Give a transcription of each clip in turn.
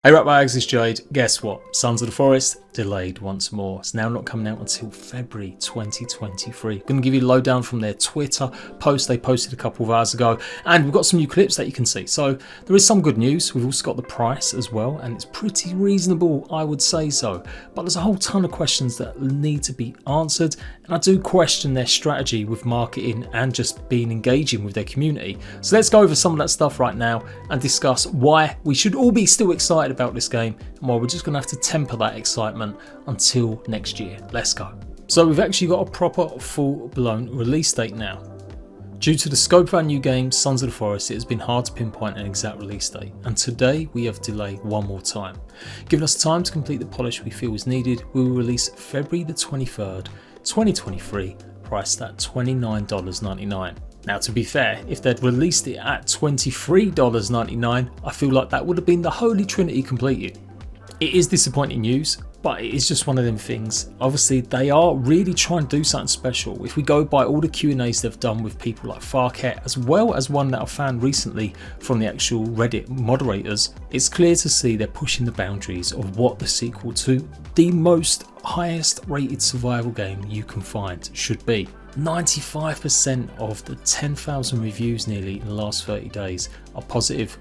Hey Ratbags, it's Jade. Guess what? Sons of the Forest delayed once more. It's now not coming out until February 2023. Going to give you a lowdown from their Twitter post they posted a couple of hours ago, and we've got some new clips that you can see. So there is some good news. We've also got the price as well, and it's pretty reasonable, I would say so. But there's a whole ton of questions that need to be answered, and I do question their strategy with marketing and just being engaging with their community. So let's go over some of that stuff right now and discuss why we should all be still excited about this game and why we're just going to have to temper that excitement until next year. Let's go. So we've actually got a proper full-blown release date now. Due to the scope of our new game, Sons of the Forest, it has been hard to pinpoint an exact release date, and today we have delayed one more time. Giving us time to complete the polish we feel is needed, we will release February the 23rd, 2023, priced at $29.99. Now, to be fair, if they'd released it at $23.99, I feel like that would have been the holy trinity completed. It is disappointing news, but it is just one of them things. Obviously, they are really trying to do something special. If we go by all the Q&As they've done with people like Farket, as well as one that I found recently from the actual Reddit moderators, it's clear to see they're pushing the boundaries of what the sequel to the most highest rated survival game you can find should be. 95% of the 10,000 reviews nearly in the last 30 days are positive.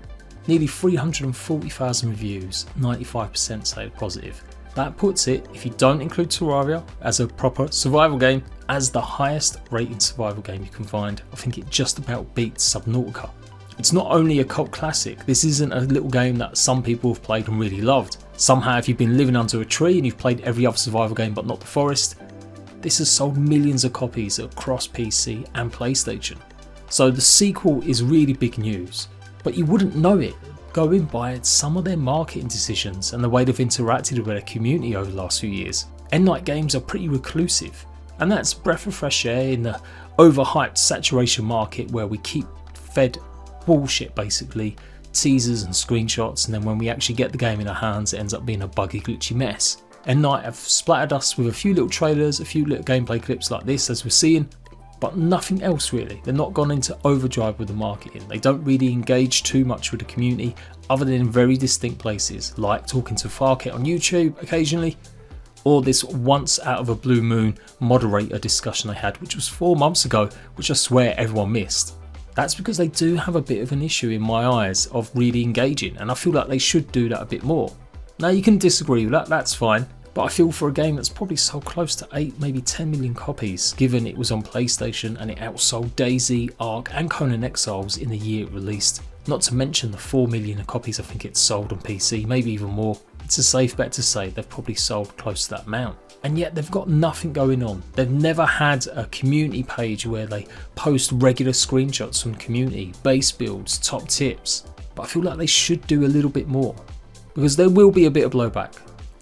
Nearly 340,000 reviews, 95% say positive. That puts it, if you don't include Terraria as a proper survival game, as the highest rated survival game you can find. I think it just about beats Subnautica. It's not only a cult classic, this isn't a little game that some people have played and really loved. Somehow if you've been living under a tree and you've played every other survival game but not the Forest, this has sold millions of copies across PC and PlayStation. So the sequel is really big news, but you wouldn't know it going by some of their marketing decisions and the way they've interacted with their community over the last few years. End-night games are pretty reclusive, and that's breath of fresh air in the overhyped saturation market where we keep fed bullshit basically, teasers and screenshots, and then when we actually get the game in our hands it ends up being a buggy glitchy mess. End-night have splattered us with a few little trailers, a few little gameplay clips like this as we're seeing, but nothing else really. They're not gone into overdrive with the marketing. They don't really engage too much with the community other than in very distinct places, like talking to Farket on YouTube occasionally, or this once out of a blue moon moderator discussion they had, which was 4 months ago, which I swear everyone missed. That's because they do have a bit of an issue in my eyes of really engaging, and I feel like they should do that a bit more. Now you can disagree with that, that's fine. But I feel for a game that's probably sold close to 8, maybe 10 million copies, given it was on PlayStation and it outsold DayZ, Ark and Conan Exiles in the year it released. Not to mention the 4 million copies I think it's sold on PC, maybe even more. It's a safe bet to say they've probably sold close to that amount. And yet they've got nothing going on. They've never had a community page where they post regular screenshots from the community, base builds, top tips. But I feel like they should do a little bit more, because there will be a bit of blowback.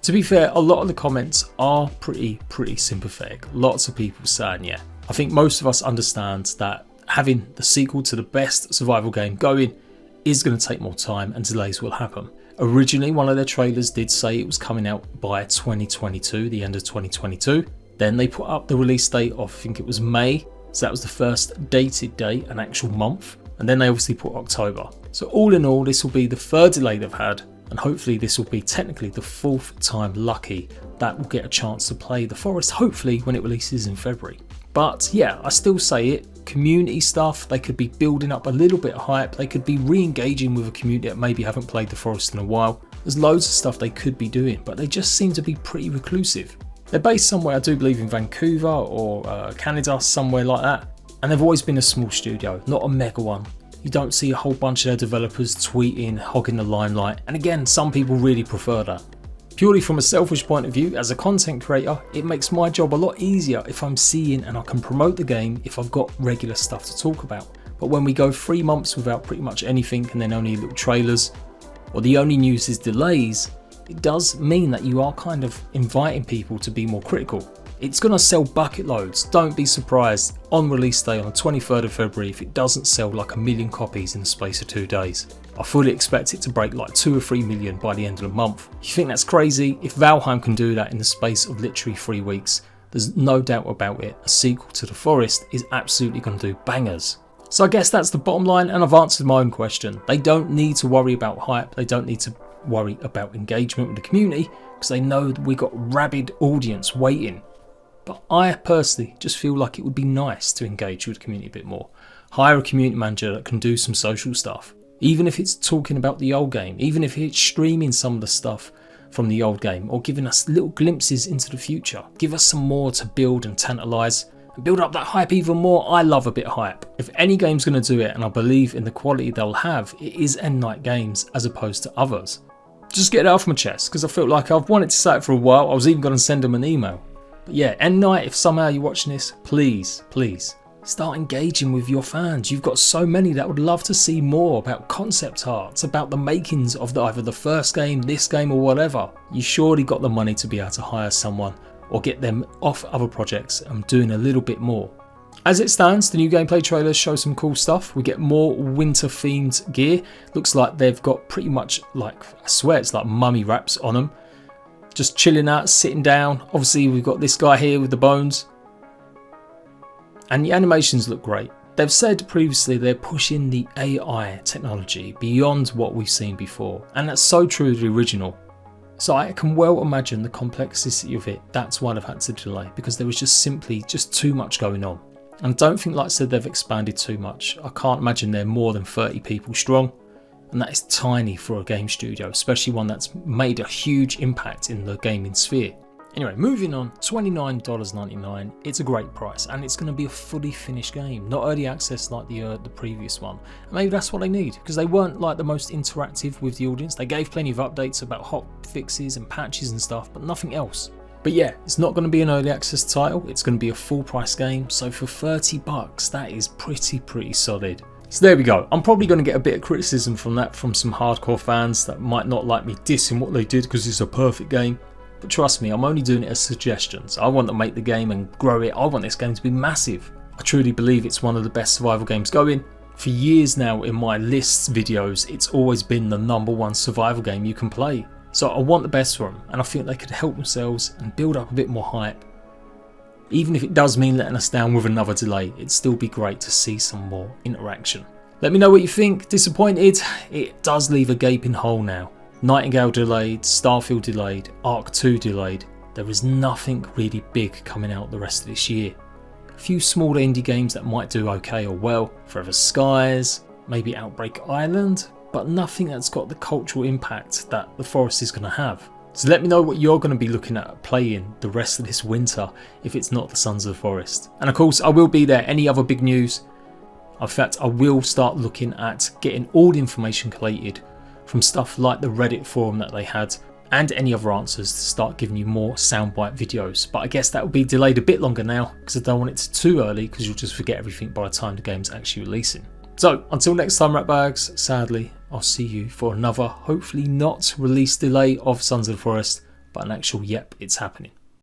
To be fair, a lot of the comments are pretty sympathetic. Lots of people saying, yeah. I think most of us understand that having the sequel to the best survival game going is going to take more time and delays will happen. Originally, one of their trailers did say it was coming out by 2022, the end of 2022. Then they put up the release date of, I think it was May. So that was the first dated date, an actual month. And then they obviously put October. So all in all, this will be the third delay they've had. And hopefully this will be technically the 4th time lucky that we'll get a chance to play the Forest, hopefully when it releases in February. But yeah, I still say it, community stuff, they could be building up a little bit of hype, they could be re-engaging with a community that maybe haven't played the Forest in a while. There's loads of stuff they could be doing, but they just seem to be pretty reclusive. They're based somewhere, I do believe in Vancouver or Canada, somewhere like that. And they've always been a small studio, not a mega one. You don't see a whole bunch of their developers tweeting, hogging the limelight, and again, some people really prefer that. Purely from a selfish point of view, as a content creator, it makes my job a lot easier if I'm seeing and I can promote the game if I've got regular stuff to talk about. But when we go 3 months without pretty much anything and then only little trailers, or the only news is delays, it does mean that you are kind of inviting people to be more critical. It's going to sell bucket loads. Don't be surprised on release day on the 23rd of February if it doesn't sell like 1 million copies in the space of 2 days. I fully expect it to break like 2 or 3 million by the end of the month. You think that's crazy? If Valheim can do that in the space of literally 3 weeks, there's no doubt about it. A sequel to The Forest is absolutely going to do bangers. So I guess that's the bottom line, and I've answered my own question. They don't need to worry about hype. They don't need to worry about engagement with the community because they know that we got rabid audience waiting. But I personally just feel like it would be nice to engage with the community a bit more. Hire a community manager that can do some social stuff. Even if it's talking about the old game, even if it's streaming some of the stuff from the old game or giving us little glimpses into the future. Give us some more to build and tantalise and build up that hype even more. I love a bit of hype. If any game's going to do it, and I believe in the quality they'll have, it is End Night Games as opposed to others. Just get it off my chest because I felt like I've wanted to say it for a while. I was even going to send them an email. But yeah, End Night, if somehow you're watching this, please start engaging with your fans. You've got so many that would love to see more about concept arts, about the makings of either the first game, this game or whatever. You surely got the money to be able to hire someone or get them off other projects and doing a little bit more. As it stands, the new gameplay trailers show some cool stuff. We get more winter themed gear. Looks like they've got pretty much like, I swear it's like mummy wraps on them. Just chilling out, sitting down. Obviously we've got this guy here with the bones. And the animations look great. They've said previously they're pushing the AI technology beyond what we've seen before, and that's so true of the original. So I can well imagine the complexity of it. That's why they've had to delay, because there was just simply too much going on. And I don't think, like I said, they've expanded too much. I can't imagine they're more than 30 people strong, and that is tiny for a game studio, especially one that's made a huge impact in the gaming sphere. Anyway, moving on, $29.99. It's a great price, and it's going to be a fully finished game, not early access like the previous one. And maybe that's what they need, because they weren't like the most interactive with the audience. They gave plenty of updates about hot fixes and patches and stuff, but nothing else. But yeah, it's not going to be an early access title. It's going to be a full price game. So for $30, that is pretty solid. So there we go. I'm probably going to get a bit of criticism from that from some hardcore fans that might not like me dissing what they did because it's a perfect game. But trust me, I'm only doing it as suggestions. I want to make the game and grow it. I want this game to be massive. I truly believe it's one of the best survival games going. For years now in my lists videos, it's always been the #1 survival game you can play. So I want the best for them, and I think they could help themselves and build up a bit more hype. Even if it does mean letting us down with another delay, it'd still be great to see some more interaction. Let me know what you think. Disappointed? It does leave a gaping hole now. Nightingale delayed, Starfield delayed, Ark 2 delayed. There is nothing really big coming out the rest of this year. A few smaller indie games that might do okay or well, Forever Skies, maybe Outbreak Island, but nothing that's got the cultural impact that The Forest is going to have. So let me know what you're going to be looking at playing the rest of this winter if it's not the Sons of the Forest. And of course I will be there. Any other big news? In fact, I will start looking at getting all the information collated from stuff like the Reddit forum that they had and any other answers to start giving you more soundbite videos. But I guess that will be delayed a bit longer now because I don't want it too early because you'll just forget everything by the time the game's actually releasing. So until next time, Ratbags, sadly I'll see you for another hopefully not release delay of Sons of the Forest, but an actual yep, it's happening.